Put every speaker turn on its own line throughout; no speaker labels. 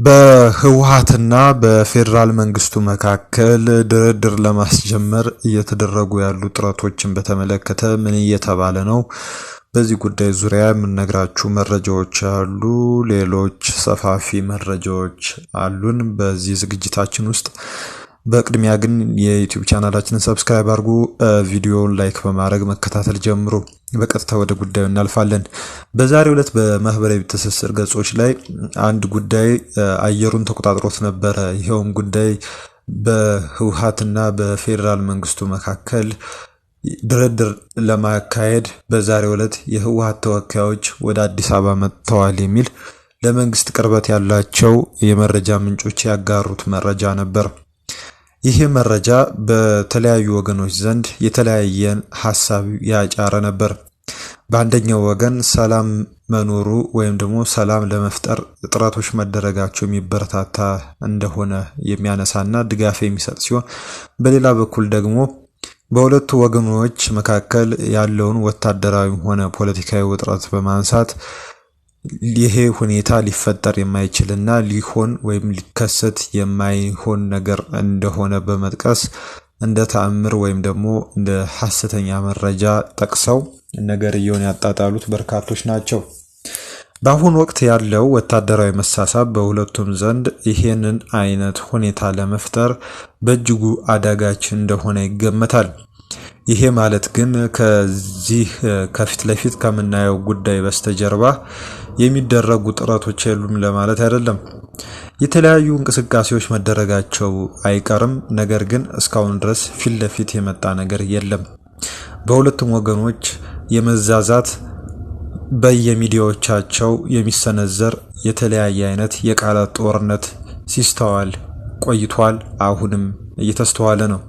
በህወሓትና በፌደራል መንግስቱ መካከል ድርድር ለማስጀመር እየተደረጉ ያሉ ጥረቶችን በተመለከተ ምን እየተባለ ነው? በዚህ ጉዳይ ዙሪያ የምንነግራችሁ መረጃዎች አሉ። ሌሎች ሰፋፊ መረጃዎች አሉን በዚህ ዝግጅታችን ውስጥ። በቅድሚያ ግን የዩቲዩብ ቻናላችንን ሰብስክራይብ አድርጉ፣ ቪዲዮውን ላይክ በማድረግ መከታተል ጀምሩ። በቀጥታ ወደ ጉዳዩ እናልፋለን። በዛሬው ዕለት በማህበራዊ ትስስር ገጾች ላይ አንድ ጉዳይ አየሩን ተቆጣጥሮት ነበረ። ይሄውም ጉዳይ በህወሓትና በፌደራል መንግስቱ መካከል ድርድር ለማካሄድ በዛሬው ዕለት የህወሓት ተወካዮች ወደ አዲስ አበባ መጥተዋል የሚል ለመንግስት ቅርበት ያላቸው የመረጃ ምንጮች ያጋሩት መረጃ ነበር። ይህ መረጃ በተለያዩ ወገኖች ዘንድ የተለያየን ሐሳብ ያጫረ ነበር። በአንደኛው ወገን ሰላም መኖሩ ወይም ደግሞ ሰላም ለመፍጠር ጥረቶች መደረጋቸው የሚበረታታ እንደሆነ የሚያነሳና ድጋፍ የሚሰጥ ሲሆን፣ በሌላ በኩል ደግሞ በሁለቱ ወገኖች መካከል ያለውን ወታደራዊ ሆነ ፖለቲካዊ ውጥረት በማንሳት ይሄ ሁኔታ ሊፈጠር የማይችልና ሊሆን ወይም ሊከሰት የማይሆን ነገር እንደሆነ በመጥቀስ እንደ ተአምር ወይም ደግሞ እንደ ሐሰተኛ መረጃ ጠቅሰው ነገርየውን ያጣጣሉት በርካቶች ናቸው። በአሁኑ ወቅት ያለው ወታደራዊ መሳሳብ በሁለቱም ዘንድ ይሄንን አይነት ሁኔታ ለመፍጠር በእጅጉ አዳጋች እንደሆነ ይገመታል። ይሄ ማለት ግን ከዚህ ከፊት ለፊት ከምናየው ጉዳይ በስተጀርባ የሚደረጉ ጥረቶች የሉም ለማለት አይደለም። የተለያዩ እንቅስቃሴዎች መደረጋቸው አይቀርም። ነገር ግን እስካሁን ድረስ ፊት ለፊት የመጣ ነገር የለም። በሁለቱም ወገኖች የመዛዛት በየሚዲያዎቻቸው የሚሰነዘር የተለያየ አይነት የቃላት ጦርነት ሲስተዋል ቆይቷል። አሁንም እየተስተዋለ ነው።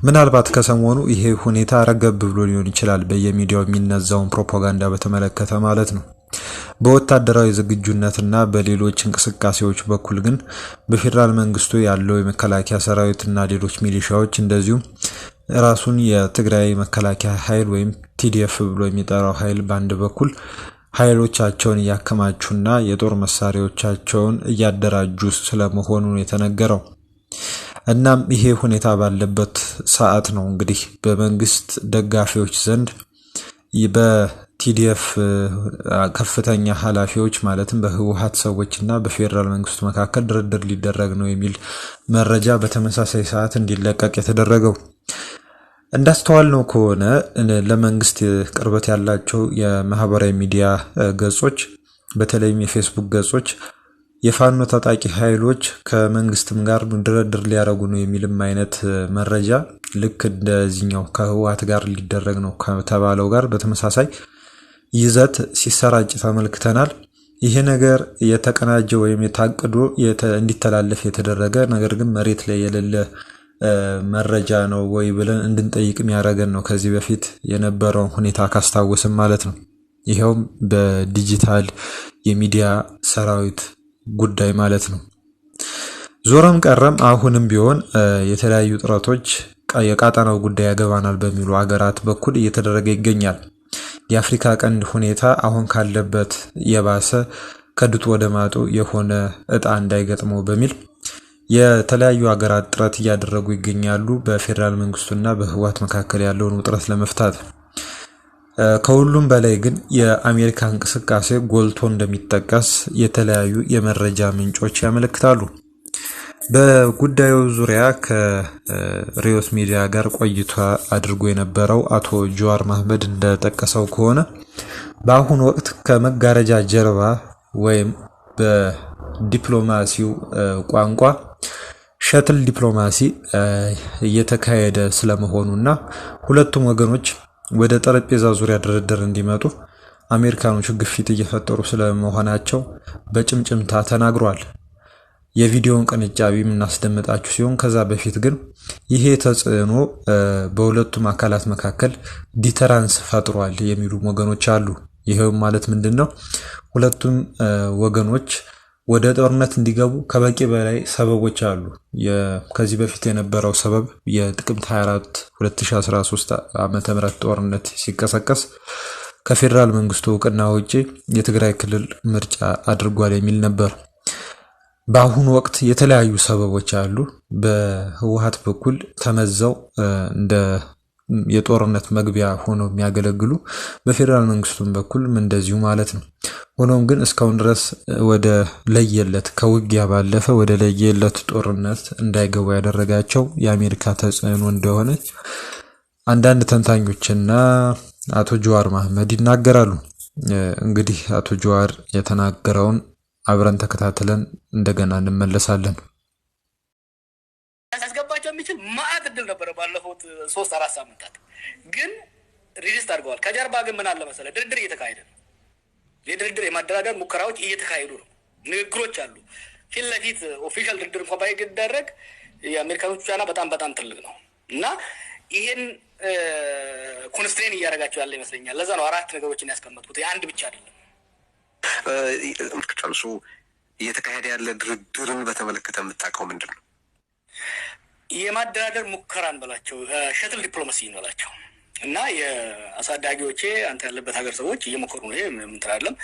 ምናልባት ከሰሞኑ ይሄ ሁኔታ ረገብ ብሎ ሊሆን ይችላል፣ በየሚዲያው የሚነዛውን ፕሮፓጋንዳ በተመለከተ ማለት ነው። በወታደራዊ ዝግጁነትና በሌሎች እንቅስቃሴዎች በኩል ግን በፌደራል መንግስቱ ያለው የመከላከያ ሰራዊትና ሌሎች ሚሊሻዎች እንደዚሁም ራሱን የትግራይ መከላከያ ኃይል ወይም ቲዲኤፍ ብሎ የሚጠራው ኃይል በአንድ በኩል ኃይሎቻቸውን እያከማቹና የጦር መሳሪያዎቻቸውን እያደራጁ ስለመሆኑ የተነገረው። እናም ይሄ ሁኔታ ባለበት ሰዓት ነው እንግዲህ በመንግስት ደጋፊዎች ዘንድ በቲዲኤፍ ከፍተኛ ኃላፊዎች ማለትም በህወሓት ሰዎችና በፌደራል መንግስቱ መካከል ድርድር ሊደረግ ነው የሚል መረጃ በተመሳሳይ ሰዓት እንዲለቀቅ የተደረገው። እንዳስተዋልነው ከሆነ ለመንግስት ቅርበት ያላቸው የማህበራዊ ሚዲያ ገጾች በተለይም የፌስቡክ ገጾች የፋኖ ታጣቂ ኃይሎች ከመንግስትም ጋር ድርድር ሊያደርጉ ነው የሚልም አይነት መረጃ ልክ እንደዚህኛው ከህወሓት ጋር ሊደረግ ነው ከተባለው ጋር በተመሳሳይ ይዘት ሲሰራጭ ተመልክተናል። ይሄ ነገር የተቀናጀ ወይም የታቀዶ እንዲተላለፍ የተደረገ ነገር ግን መሬት ላይ የሌለ መረጃ ነው ወይ ብለን እንድንጠይቅ የሚያደርገን ነው። ከዚህ በፊት የነበረውን ሁኔታ ካስታወስም ማለት ነው። ይሄውም በዲጂታል የሚዲያ ሰራዊት ጉዳይ ማለት ነው። ዞረም ቀረም አሁንም ቢሆን የተለያዩ ጥረቶች የቃጣናው ጉዳይ ያገባናል በሚሉ አገራት በኩል እየተደረገ ይገኛል። የአፍሪካ ቀንድ ሁኔታ አሁን ካለበት የባሰ ከድጡ ወደ ማጡ የሆነ እጣ እንዳይገጥመው በሚል የተለያዩ አገራት ጥረት እያደረጉ ይገኛሉ፣ በፌደራል መንግስቱና በህወሓት መካከል ያለውን ውጥረት ለመፍታት። ከሁሉም በላይ ግን የአሜሪካ እንቅስቃሴ ጎልቶ እንደሚጠቀስ የተለያዩ የመረጃ ምንጮች ያመለክታሉ። በጉዳዩ ዙሪያ ከሪዮስ ሚዲያ ጋር ቆይታ አድርጎ የነበረው አቶ ጀዋር መሐመድ እንደጠቀሰው ከሆነ በአሁኑ ወቅት ከመጋረጃ ጀርባ ወይም በዲፕሎማሲው ቋንቋ ሸትል ዲፕሎማሲ እየተካሄደ ስለመሆኑና ሁለቱም ወገኖች ወደ ጠረጴዛ ዙሪያ ድርድር እንዲመጡ አሜሪካኖች ግፊት እየፈጠሩ ስለመሆናቸው በጭምጭምታ ተናግሯል። የቪዲዮውን ቅንጫቢ የምናስደምጣችሁ ሲሆን ከዛ በፊት ግን ይሄ ተጽዕኖ በሁለቱም አካላት መካከል ዲተራንስ ፈጥሯል የሚሉ ወገኖች አሉ። ይሄውም ማለት ምንድነው? ሁለቱም ወገኖች ወደ ጦርነት እንዲገቡ ከበቂ በላይ ሰበቦች አሉ። ከዚህ በፊት የነበረው ሰበብ የጥቅምት 24 2013 ዓመተ ምህረት ጦርነት ሲቀሰቀስ ከፌደራል መንግስቱ እውቅና ውጪ የትግራይ ክልል ምርጫ አድርጓል የሚል ነበር። በአሁኑ ወቅት የተለያዩ ሰበቦች አሉ። በህወሓት በኩል ተመዘው እንደ የጦርነት መግቢያ ሆነው የሚያገለግሉ፣ በፌዴራል መንግስቱም በኩል እንደዚሁ ማለት ነው። ሆኖም ግን እስካሁን ድረስ ወደ ለየለት ከውጊያ ባለፈ ወደ ለየለት ጦርነት እንዳይገቡ ያደረጋቸው የአሜሪካ ተጽዕኖ እንደሆነ አንዳንድ ተንታኞችና አቶ ጀዋር መሐመድ ይናገራሉ። እንግዲህ አቶ ጀዋር የተናገረውን አብረን ተከታትለን እንደገና እንመለሳለን።
ያስገባቸው የሚችል ማዕት እድል ነበረ ባለፉት 3-4 ሳምንታት፣ ግን ሪዚስት አድርገዋል። ከጀርባ ግን ምን አለ መሰለህ፣ ድርድር እየተካሄደ ነው። የድርድር የማደራደር ሙከራዎች እየተካሄዱ ነው። ንግግሮች አሉ። ፊት ለፊት ኦፊሻል ድርድር እንኳን ባይደረግ የአሜሪካኖቹ ጫና በጣም ትልቅ ነው እና ይሄን ኮንስትሬን እያደረጋቸው ያለ ይመስለኛል። ለዛ ነው 4 ነገሮችን ያስቀመጥኩት፣ አንድ ብቻ አይደለም።
ምክንያቱ እየተካሄደ ያለ ድርድርን በተመለከተ የምታውቀው ምንድን ነው?
የማደራደር ሙከራን በላቸው፣ ሸትል ዲፕሎማሲ በላቸው እና የአሳዳጊዎቼ አንተ ያለበት ሀገር ሰዎች እየሞከሩ ነው። ይሄ ምን ትላለህ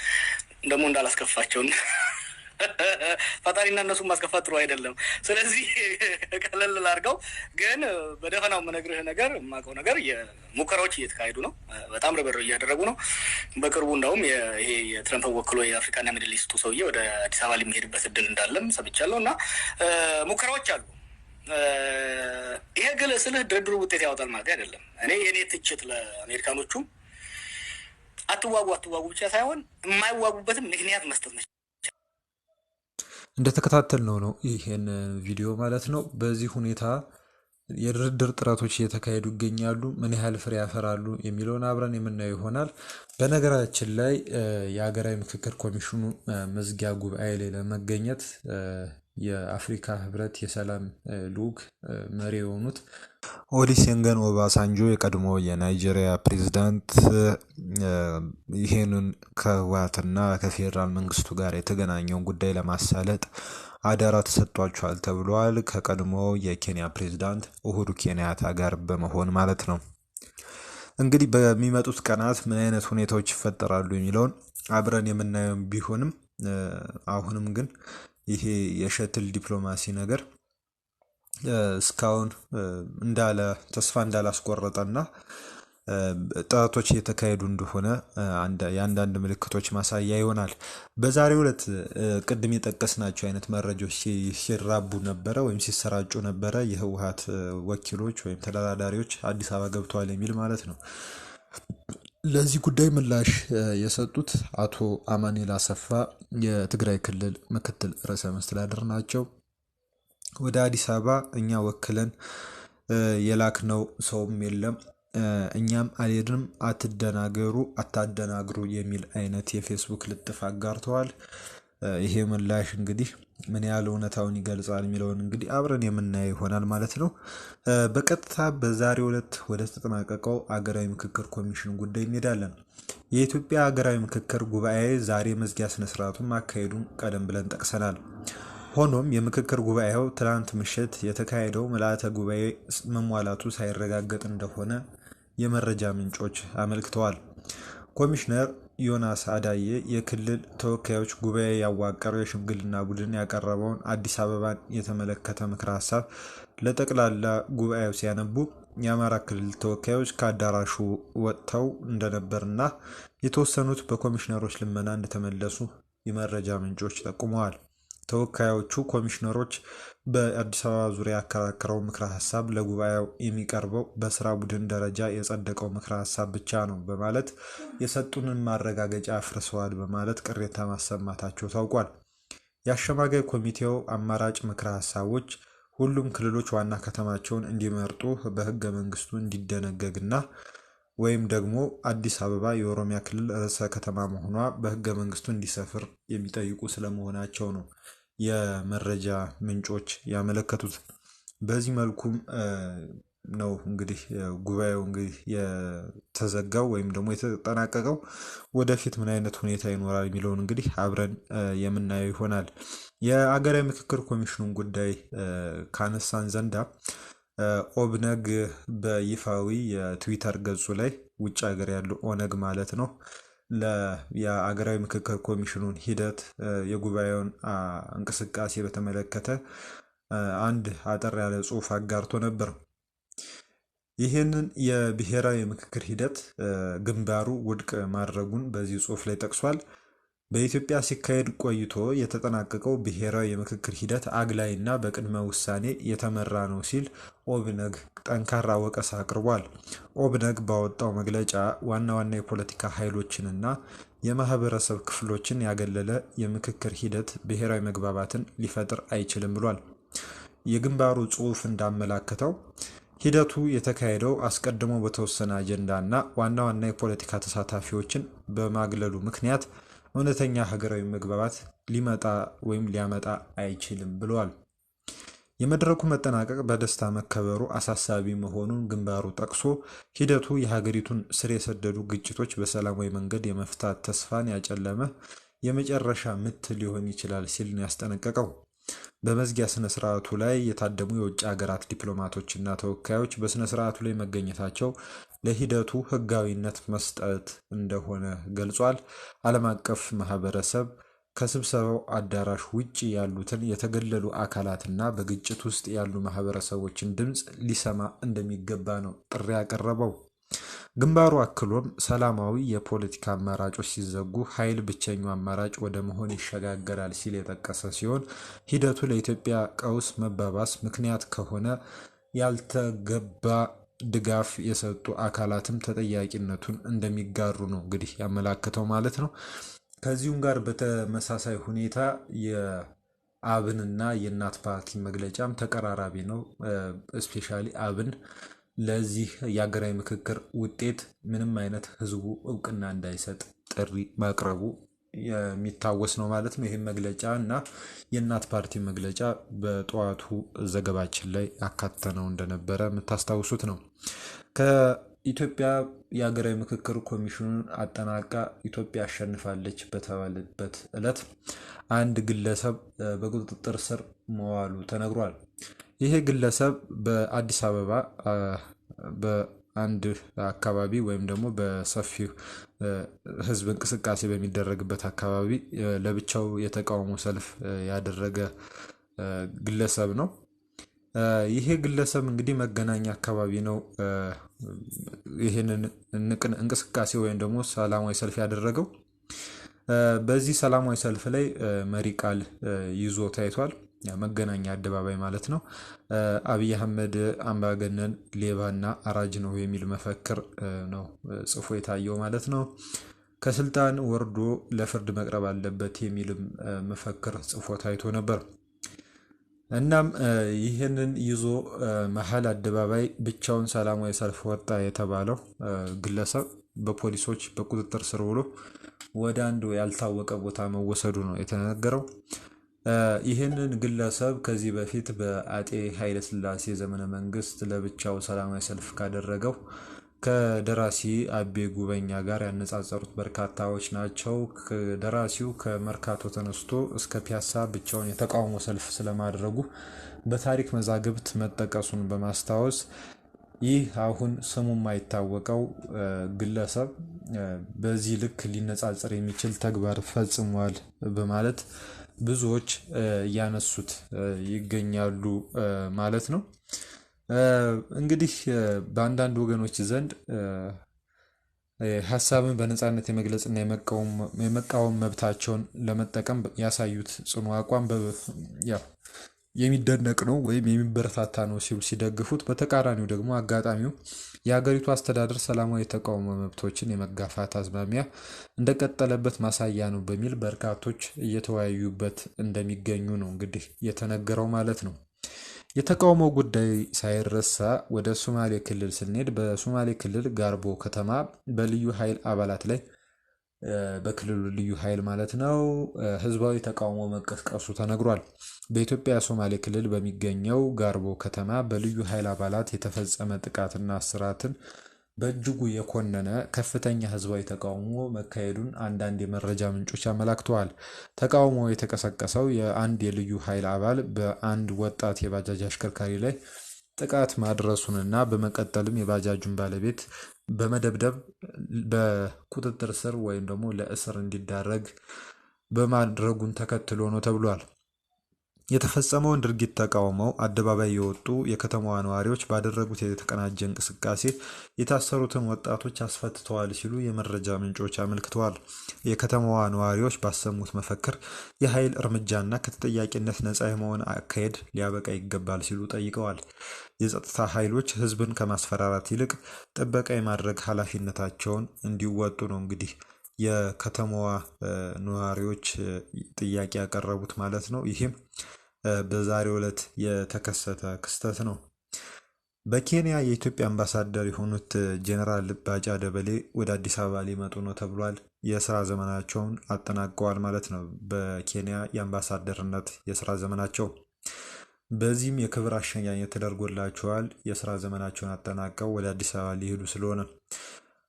ደግሞ እንዳላስከፋቸው ፈጣሪና እነሱን ማስከፋት ጥሩ አይደለም። ስለዚህ ቀለል ላድርገው፣ ግን በደፈናው የምነግርህ ነገር የማውቀው ነገር የሙከራዎች እየተካሄዱ ነው። በጣም ርብርብ እያደረጉ ነው። በቅርቡ እንደውም ይሄ የትረምፕ ወክሎ የአፍሪካና ሚድል ኢስቱ ሰውዬ ወደ አዲስ አበባ የሚሄድበት እድል እንዳለም ሰምቻለሁ እና ሙከራዎች አሉ። ይሄ ግን ስልህ ድርድሩ ውጤት ያወጣል ማለት አይደለም። የኔ ትችት ለአሜሪካኖቹ አትዋጉ ብቻ ሳይሆን የማይዋጉበትም ምክንያት መስጠት ነው።
እንደተከታተል ነው ይሄን ቪዲዮ ማለት ነው። በዚህ ሁኔታ የድርድር ጥረቶች እየተካሄዱ ይገኛሉ። ምን ያህል ፍሬ ያፈራሉ የሚለውን አብረን የምናየው ይሆናል። በነገራችን ላይ የሀገራዊ ምክክር ኮሚሽኑ መዝጊያ ጉባኤ ላይ ለመገኘት የአፍሪካ ህብረት የሰላም ልዑክ መሪ የሆኑት ኦሉሴጉን ኦባሳንጆ የቀድሞ የናይጄሪያ ፕሬዝዳንት ይሄንን ከህወሓትና ከፌዴራል መንግስቱ ጋር የተገናኘውን ጉዳይ ለማሳለጥ አደራ ተሰጥቷቸዋል ተብሏል። ከቀድሞ የኬንያ ፕሬዝዳንት ኡሁሩ ኬንያታ ጋር በመሆን ማለት ነው። እንግዲህ በሚመጡት ቀናት ምን አይነት ሁኔታዎች ይፈጠራሉ የሚለውን አብረን የምናየው ቢሆንም አሁንም ግን ይሄ የሸትል ዲፕሎማሲ ነገር እስካሁን ተስፋ እንዳላስቆረጠና ጥረቶች እየተካሄዱ እንደሆነ የአንዳንድ ምልክቶች ማሳያ ይሆናል። በዛሬው ዕለት ቅድም የጠቀስናቸው አይነት መረጃዎች ሲራቡ ነበረ ወይም ሲሰራጩ ነበረ። የህወሓት ወኪሎች ወይም ተደራዳሪዎች አዲስ አበባ ገብተዋል የሚል ማለት ነው። ለዚህ ጉዳይ ምላሽ የሰጡት አቶ አማኑኤል አሰፋ የትግራይ ክልል ምክትል ርዕሰ መስተዳድር ናቸው። ወደ አዲስ አበባ እኛ ወክለን የላክነው ሰውም የለም፣ እኛም አልሄድንም፣ አታደናግሩ የሚል አይነት የፌስቡክ ልጥፍ አጋርተዋል። ይሄ ምላሽ እንግዲህ ምን ያህል እውነታውን ይገልጻል የሚለውን እንግዲህ አብረን የምናየው ይሆናል ማለት ነው። በቀጥታ በዛሬው ዕለት ወደ ተጠናቀቀው አገራዊ ምክክር ኮሚሽን ጉዳይ እንሄዳለን። የኢትዮጵያ ሀገራዊ ምክክር ጉባኤ ዛሬ መዝጊያ ስነስርዓቱን ማካሄዱን ቀደም ብለን ጠቅሰናል። ሆኖም የምክክር ጉባኤው ትናንት ምሽት የተካሄደው ምልዓተ ጉባኤ መሟላቱ ሳይረጋገጥ እንደሆነ የመረጃ ምንጮች አመልክተዋል። ኮሚሽነር ዮናስ አዳዬ የክልል ተወካዮች ጉባኤ ያዋቀረው የሽምግልና ቡድን ያቀረበውን አዲስ አበባን የተመለከተ ምክረ ሀሳብ ለጠቅላላ ጉባኤው ሲያነቡ የአማራ ክልል ተወካዮች ከአዳራሹ ወጥተው እንደነበርና የተወሰኑት በኮሚሽነሮች ልመና እንደተመለሱ የመረጃ ምንጮች ጠቁመዋል። ተወካዮቹ ኮሚሽነሮች በአዲስ አበባ ዙሪያ ያከራከረው ምክረ ሀሳብ ለጉባኤው የሚቀርበው በስራ ቡድን ደረጃ የጸደቀው ምክረ ሀሳብ ብቻ ነው በማለት የሰጡንን ማረጋገጫ አፍርሰዋል በማለት ቅሬታ ማሰማታቸው ታውቋል። የአሸማጋይ ኮሚቴው አማራጭ ምክረ ሀሳቦች ሁሉም ክልሎች ዋና ከተማቸውን እንዲመርጡ በህገ መንግስቱ እንዲደነገግና ወይም ደግሞ አዲስ አበባ የኦሮሚያ ክልል ርዕሰ ከተማ መሆኗ በህገ መንግስቱ እንዲሰፍር የሚጠይቁ ስለመሆናቸው ነው የመረጃ ምንጮች ያመለከቱት። በዚህ መልኩም ነው እንግዲህ ጉባኤው እንግዲህ የተዘጋው ወይም ደግሞ የተጠናቀቀው። ወደፊት ምን አይነት ሁኔታ ይኖራል የሚለውን እንግዲህ አብረን የምናየው ይሆናል። የአገራዊ ምክክር ኮሚሽኑን ጉዳይ ካነሳን ዘንዳ ኦብነግ በይፋዊ የትዊተር ገጹ ላይ ውጭ ሀገር ያለው ኦነግ ማለት ነው የአገራዊ ምክክር ኮሚሽኑን ሂደት የጉባኤውን እንቅስቃሴ በተመለከተ አንድ አጠር ያለ ጽሑፍ አጋርቶ ነበር። ይህንን የብሔራዊ ምክክር ሂደት ግንባሩ ውድቅ ማድረጉን በዚህ ጽሑፍ ላይ ጠቅሷል። በኢትዮጵያ ሲካሄድ ቆይቶ የተጠናቀቀው ብሔራዊ የምክክር ሂደት አግላይና በቅድመ ውሳኔ የተመራ ነው ሲል ኦብነግ ጠንካራ ወቀሳ አቅርቧል። ኦብነግ ባወጣው መግለጫ ዋና ዋና የፖለቲካ ኃይሎችንና የማህበረሰብ ክፍሎችን ያገለለ የምክክር ሂደት ብሔራዊ መግባባትን ሊፈጥር አይችልም ብሏል። የግንባሩ ጽሑፍ እንዳመላከተው ሂደቱ የተካሄደው አስቀድሞ በተወሰነ አጀንዳ እና ዋና ዋና የፖለቲካ ተሳታፊዎችን በማግለሉ ምክንያት እውነተኛ ሀገራዊ መግባባት ሊመጣ ወይም ሊያመጣ አይችልም ብለዋል። የመድረኩ መጠናቀቅ በደስታ መከበሩ አሳሳቢ መሆኑን ግንባሩ ጠቅሶ ሂደቱ የሀገሪቱን ስር የሰደዱ ግጭቶች በሰላማዊ መንገድ የመፍታት ተስፋን ያጨለመ የመጨረሻ ምት ሊሆን ይችላል ሲል ነው ያስጠነቀቀው። በመዝጊያ ስነ ስርዓቱ ላይ የታደሙ የውጭ ሀገራት ዲፕሎማቶችና ተወካዮች በስነ ስርዓቱ ላይ መገኘታቸው ለሂደቱ ሕጋዊነት መስጠት እንደሆነ ገልጿል። ዓለም አቀፍ ማህበረሰብ ከስብሰባው አዳራሽ ውጭ ያሉትን የተገለሉ አካላትና በግጭት ውስጥ ያሉ ማህበረሰቦችን ድምፅ ሊሰማ እንደሚገባ ነው ጥሪ ያቀረበው። ግንባሩ አክሎም ሰላማዊ የፖለቲካ አማራጮች ሲዘጉ ኃይል ብቸኛው አማራጭ ወደ መሆን ይሸጋገራል ሲል የጠቀሰ ሲሆን ሂደቱ ለኢትዮጵያ ቀውስ መባባስ ምክንያት ከሆነ ያልተገባ ድጋፍ የሰጡ አካላትም ተጠያቂነቱን እንደሚጋሩ ነው እንግዲህ ያመላክተው ማለት ነው። ከዚሁም ጋር በተመሳሳይ ሁኔታ የአብንና የእናት ፓርቲ መግለጫም ተቀራራቢ ነው። ስፔሻሊ አብን ለዚህ የሀገራዊ ምክክር ውጤት ምንም አይነት ህዝቡ እውቅና እንዳይሰጥ ጥሪ ማቅረቡ የሚታወስ ነው ማለት ነው። ይህም መግለጫ እና የእናት ፓርቲ መግለጫ በጠዋቱ ዘገባችን ላይ አካተነው እንደነበረ የምታስታውሱት ነው። ከኢትዮጵያ የሀገራዊ ምክክር ኮሚሽኑን አጠናቃ ኢትዮጵያ አሸንፋለች በተባለበት ዕለት አንድ ግለሰብ በቁጥጥር ስር መዋሉ ተነግሯል። ይሄ ግለሰብ በአዲስ አበባ በአንድ አካባቢ ወይም ደግሞ በሰፊው ህዝብ እንቅስቃሴ በሚደረግበት አካባቢ ለብቻው የተቃውሞ ሰልፍ ያደረገ ግለሰብ ነው። ይሄ ግለሰብ እንግዲህ መገናኛ አካባቢ ነው ይህንን እንቅስቃሴ ወይም ደግሞ ሰላማዊ ሰልፍ ያደረገው። በዚህ ሰላማዊ ሰልፍ ላይ መሪ ቃል ይዞ ታይቷል። መገናኛ አደባባይ ማለት ነው። አብይ አህመድ አምባገነን ሌባና አራጅ ነው የሚል መፈክር ነው ጽፎ የታየው ማለት ነው። ከስልጣን ወርዶ ለፍርድ መቅረብ አለበት የሚልም መፈክር ጽፎ ታይቶ ነበር። እናም ይህንን ይዞ መሀል አደባባይ ብቻውን ሰላማዊ ሰልፍ ወጣ የተባለው ግለሰብ በፖሊሶች በቁጥጥር ስር ውሎ ወደ አንዱ ያልታወቀ ቦታ መወሰዱ ነው የተነገረው። ይህንን ግለሰብ ከዚህ በፊት በአጤ ኃይለ ሥላሴ ዘመነ መንግስት ለብቻው ሰላማዊ ሰልፍ ካደረገው ከደራሲ አቤ ጉበኛ ጋር ያነጻጸሩት በርካታዎች ናቸው። ደራሲው ከመርካቶ ተነስቶ እስከ ፒያሳ ብቻውን የተቃውሞ ሰልፍ ስለማድረጉ በታሪክ መዛግብት መጠቀሱን በማስታወስ ይህ አሁን ስሙ የማይታወቀው ግለሰብ በዚህ ልክ ሊነጻጸር የሚችል ተግባር ፈጽሟል በማለት ብዙዎች እያነሱት ይገኛሉ ማለት ነው። እንግዲህ በአንዳንድ ወገኖች ዘንድ ሀሳብን በነጻነት የመግለጽና የመቃወም መብታቸውን ለመጠቀም ያሳዩት ጽኑ አቋም የሚደነቅ ነው ወይም የሚበረታታ ነው ሲሉ ሲደግፉት፣ በተቃራኒው ደግሞ አጋጣሚው የሀገሪቱ አስተዳደር ሰላማዊ የተቃውሞ መብቶችን የመጋፋት አዝማሚያ እንደቀጠለበት ማሳያ ነው በሚል በርካቶች እየተወያዩበት እንደሚገኙ ነው እንግዲህ የተነገረው ማለት ነው። የተቃውሞ ጉዳይ ሳይረሳ ወደ ሶማሌ ክልል ስንሄድ በሶማሌ ክልል ጋርቦ ከተማ በልዩ ኃይል አባላት ላይ በክልሉ ልዩ ኃይል ማለት ነው ህዝባዊ ተቃውሞ መቀስቀሱ ተነግሯል። በኢትዮጵያ ሶማሌ ክልል በሚገኘው ጋርቦ ከተማ በልዩ ኃይል አባላት የተፈጸመ ጥቃትና እስራትን በእጅጉ የኮነነ ከፍተኛ ህዝባዊ ተቃውሞ መካሄዱን አንዳንድ የመረጃ ምንጮች አመላክተዋል። ተቃውሞ የተቀሰቀሰው የአንድ የልዩ ኃይል አባል በአንድ ወጣት የባጃጅ አሽከርካሪ ላይ ጥቃት ማድረሱንና በመቀጠልም የባጃጁን ባለቤት በመደብደብ በቁጥጥር ስር ወይም ደግሞ ለእስር እንዲዳረግ በማድረጉን ተከትሎ ነው ተብሏል። የተፈጸመውን ድርጊት ተቃውመው አደባባይ የወጡ የከተማዋ ነዋሪዎች ባደረጉት የተቀናጀ እንቅስቃሴ የታሰሩትን ወጣቶች አስፈትተዋል ሲሉ የመረጃ ምንጮች አመልክተዋል። የከተማዋ ነዋሪዎች ባሰሙት መፈክር የኃይል እርምጃና ከተጠያቂነት ነጻ የመሆን አካሄድ ሊያበቃ ይገባል ሲሉ ጠይቀዋል። የጸጥታ ኃይሎች ህዝብን ከማስፈራራት ይልቅ ጥበቃ የማድረግ ኃላፊነታቸውን እንዲወጡ ነው እንግዲህ የከተማዋ ነዋሪዎች ጥያቄ ያቀረቡት ማለት ነው። ይህም በዛሬው ዕለት የተከሰተ ክስተት ነው። በኬንያ የኢትዮጵያ አምባሳደር የሆኑት ጄኔራል ባጫ ደበሌ ወደ አዲስ አበባ ሊመጡ ነው ተብሏል። የስራ ዘመናቸውን አጠናቀዋል ማለት ነው። በኬንያ የአምባሳደርነት የስራ ዘመናቸው በዚህም የክብር አሸኛኘት ተደርጎላቸዋል። የስራ ዘመናቸውን አጠናቀው ወደ አዲስ አበባ ሊሄዱ ስለሆነ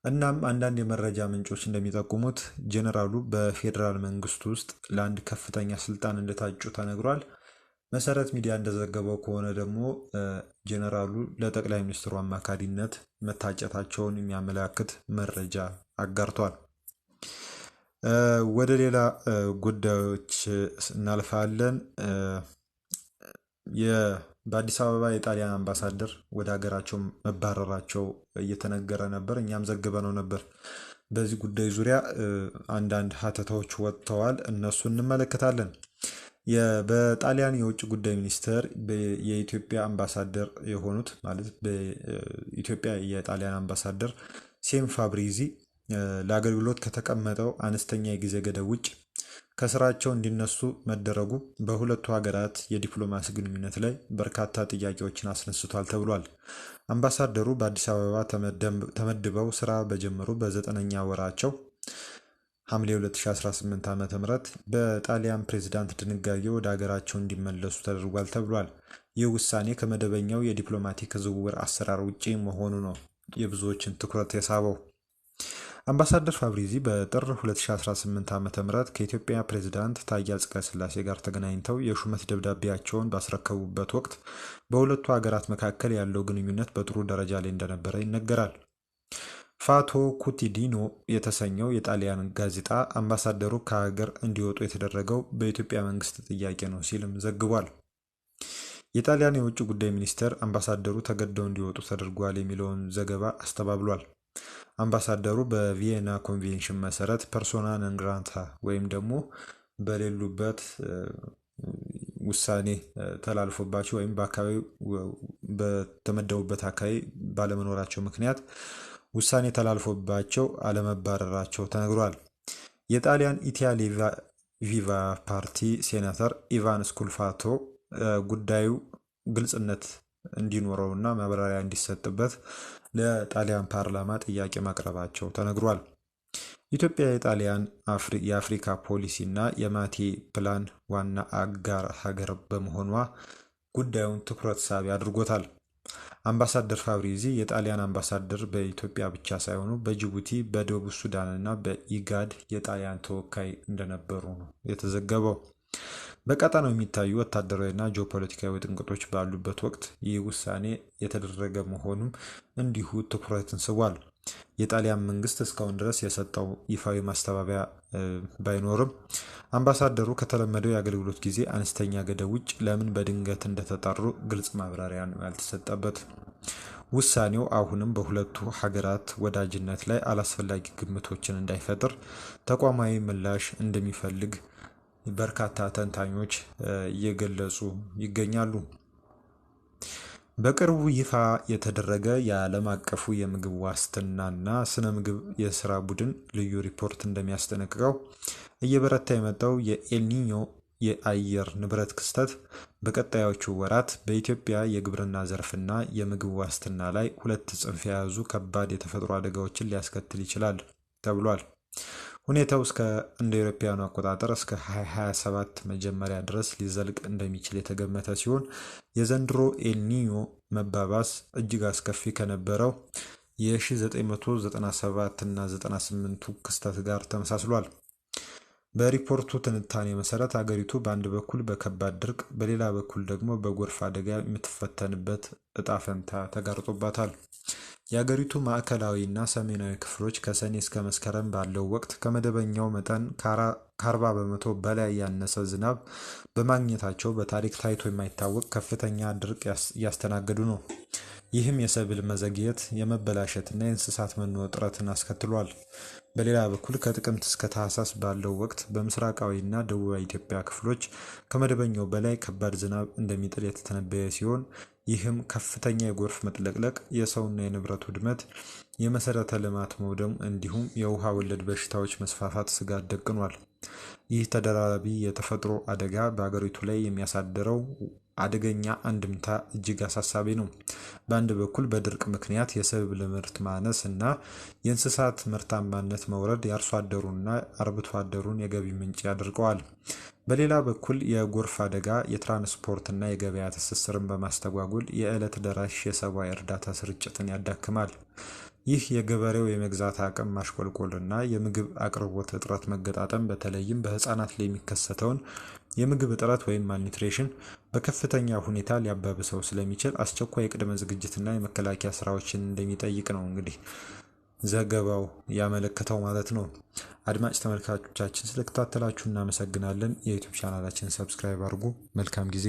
እናም አንዳንድ የመረጃ ምንጮች እንደሚጠቁሙት ጄኔራሉ በፌዴራል መንግስቱ ውስጥ ለአንድ ከፍተኛ ስልጣን እንደታጩ ተነግሯል። መሰረት ሚዲያ እንደዘገበው ከሆነ ደግሞ ጄኔራሉ ለጠቅላይ ሚኒስትሩ አማካሪነት መታጨታቸውን የሚያመላክት መረጃ አጋርቷል። ወደ ሌላ ጉዳዮች እናልፋለን። በአዲስ አበባ የጣሊያን አምባሳደር ወደ ሀገራቸው መባረራቸው እየተነገረ ነበር። እኛም ዘግበነው ነበር። በዚህ ጉዳይ ዙሪያ አንዳንድ ሀተታዎች ወጥተዋል። እነሱ እንመለከታለን። በጣሊያን የውጭ ጉዳይ ሚኒስቴር የኢትዮጵያ አምባሳደር የሆኑት ማለት በኢትዮጵያ የጣሊያን አምባሳደር ሴም ፋብሪዚ ለአገልግሎት ከተቀመጠው አነስተኛ የጊዜ ገደብ ውጭ ከስራቸው እንዲነሱ መደረጉ በሁለቱ ሀገራት የዲፕሎማሲ ግንኙነት ላይ በርካታ ጥያቄዎችን አስነስቷል ተብሏል። አምባሳደሩ በአዲስ አበባ ተመድበው ስራ በጀመሩ በ9ኛ ወራቸው ሐምሌ 2018 ዓ.ም በጣሊያን ፕሬዝዳንት ድንጋጌ ወደ ሀገራቸው እንዲመለሱ ተደርጓል ተብሏል። ይህ ውሳኔ ከመደበኛው የዲፕሎማቲክ ዝውውር አሰራር ውጪ መሆኑ ነው የብዙዎችን ትኩረት የሳበው። አምባሳደር ፋብሪዚ በጥር 2018 ዓ.ም ከኢትዮጵያ ፕሬዝዳንት ታዬ አጽቀሥላሴ ጋር ተገናኝተው የሹመት ደብዳቤያቸውን ባስረከቡበት ወቅት በሁለቱ ሀገራት መካከል ያለው ግንኙነት በጥሩ ደረጃ ላይ እንደነበረ ይነገራል። ፋቶ ኩቲዲኖ የተሰኘው የጣሊያን ጋዜጣ አምባሳደሩ ከሀገር እንዲወጡ የተደረገው በኢትዮጵያ መንግስት ጥያቄ ነው ሲልም ዘግቧል። የጣሊያን የውጭ ጉዳይ ሚኒስቴር አምባሳደሩ ተገደው እንዲወጡ ተደርጓል የሚለውን ዘገባ አስተባብሏል። አምባሳደሩ በቪየና ኮንቬንሽን መሰረት ፐርሶና ነን ግራታ ወይም ደግሞ በሌሉበት ውሳኔ ተላልፎባቸው ወይም በአካባቢው በተመደቡበት አካባቢ ባለመኖራቸው ምክንያት ውሳኔ ተላልፎባቸው አለመባረራቸው ተነግሯል። የጣሊያን ኢታሊ ቪቫ ፓርቲ ሴናተር ኢቫን ስኩልፋቶ ጉዳዩ ግልጽነት እንዲኖረውና ማብራሪያ እንዲሰጥበት ለጣሊያን ፓርላማ ጥያቄ ማቅረባቸው ተነግሯል። ኢትዮጵያ የጣሊያን የአፍሪካ ፖሊሲና የማቴ ፕላን ዋና አጋር ሀገር በመሆኗ ጉዳዩን ትኩረት ሳቢ አድርጎታል። አምባሳደር ፋብሪዚ የጣሊያን አምባሳደር በኢትዮጵያ ብቻ ሳይሆኑ በጅቡቲ፣ በደቡብ ሱዳንና በኢጋድ የጣሊያን ተወካይ እንደነበሩ ነው የተዘገበው። በቀጠናው የሚታዩ ወታደራዊና ጂኦፖለቲካዊ ጥንቅጦች ባሉበት ወቅት ይህ ውሳኔ የተደረገ መሆኑም እንዲሁ ትኩረትን ስቧል። የጣሊያን መንግስት እስካሁን ድረስ የሰጠው ይፋዊ ማስተባበያ ባይኖርም አምባሳደሩ ከተለመደው የአገልግሎት ጊዜ አነስተኛ ገደብ ውጭ ለምን በድንገት እንደተጠሩ ግልጽ ማብራሪያ ነው ያልተሰጠበት። ውሳኔው አሁንም በሁለቱ ሀገራት ወዳጅነት ላይ አላስፈላጊ ግምቶችን እንዳይፈጥር ተቋማዊ ምላሽ እንደሚፈልግ በርካታ ተንታኞች እየገለጹ ይገኛሉ። በቅርቡ ይፋ የተደረገ የዓለም አቀፉ የምግብ ዋስትናና ስነ ምግብ የስራ ቡድን ልዩ ሪፖርት እንደሚያስጠነቅቀው እየበረታ የመጣው የኤልኒኞ የአየር ንብረት ክስተት በቀጣዮቹ ወራት በኢትዮጵያ የግብርና ዘርፍና የምግብ ዋስትና ላይ ሁለት ጽንፍ የያዙ ከባድ የተፈጥሮ አደጋዎችን ሊያስከትል ይችላል ተብሏል። ሁኔታው እንደ አውሮፓውያኑ አቆጣጠር እስከ 2027 መጀመሪያ ድረስ ሊዘልቅ እንደሚችል የተገመተ ሲሆን የዘንድሮ ኤልኒኞ መባባስ እጅግ አስከፊ ከነበረው የ1997 እና 98ቱ ክስተት ጋር ተመሳስሏል። በሪፖርቱ ትንታኔ መሰረት አገሪቱ በአንድ በኩል በከባድ ድርቅ በሌላ በኩል ደግሞ በጎርፍ አደጋ የምትፈተንበት እጣ ፈንታ ተጋርጦባታል። የአገሪቱ ማዕከላዊና ሰሜናዊ ክፍሎች ከሰኔ እስከ መስከረም ባለው ወቅት ከመደበኛው መጠን ከ40 በመቶ በላይ ያነሰ ዝናብ በማግኘታቸው በታሪክ ታይቶ የማይታወቅ ከፍተኛ ድርቅ እያስተናገዱ ነው። ይህም የሰብል መዘግየት፣ የመበላሸትና የእንስሳት መኖ እጥረትን አስከትሏል። በሌላ በኩል ከጥቅምት እስከ ታህሳስ ባለው ወቅት በምስራቃዊና ደቡባዊ ኢትዮጵያ ክፍሎች ከመደበኛው በላይ ከባድ ዝናብ እንደሚጥል የተተነበየ ሲሆን ይህም ከፍተኛ የጎርፍ መጥለቅለቅ፣ የሰውና የንብረት ውድመት፣ የመሰረተ ልማት መውደም እንዲሁም የውሃ ወለድ በሽታዎች መስፋፋት ስጋት ደቅኗል። ይህ ተደራራቢ የተፈጥሮ አደጋ በአገሪቱ ላይ የሚያሳድረው አደገኛ አንድምታ እጅግ አሳሳቢ ነው። በአንድ በኩል በድርቅ ምክንያት የሰብል ምርት ማነስ እና የእንስሳት ምርታማነት መውረድ የአርሶ አደሩና አርብቶ አደሩን የገቢ ምንጭ ያደርገዋል። በሌላ በኩል የጎርፍ አደጋ የትራንስፖርትና የገበያ ትስስርን በማስተጓጎል የዕለት ደራሽ የሰብአዊ እርዳታ ስርጭትን ያዳክማል። ይህ የገበሬው የመግዛት አቅም ማሽቆልቆልና የምግብ አቅርቦት እጥረት መገጣጠም በተለይም በህፃናት ላይ የሚከሰተውን የምግብ እጥረት ወይም ማልኒትሬሽን በከፍተኛ ሁኔታ ሊያባብሰው ስለሚችል አስቸኳይ የቅድመ ዝግጅትና የመከላከያ ስራዎችን እንደሚጠይቅ ነው እንግዲህ ዘገባው ያመለከተው ማለት ነው። አድማጭ ተመልካቾቻችን ስለተከታተላችሁ እናመሰግናለን። የዩቲዩብ ቻናላችንን ሰብስክራይብ አድርጉ። መልካም ጊዜ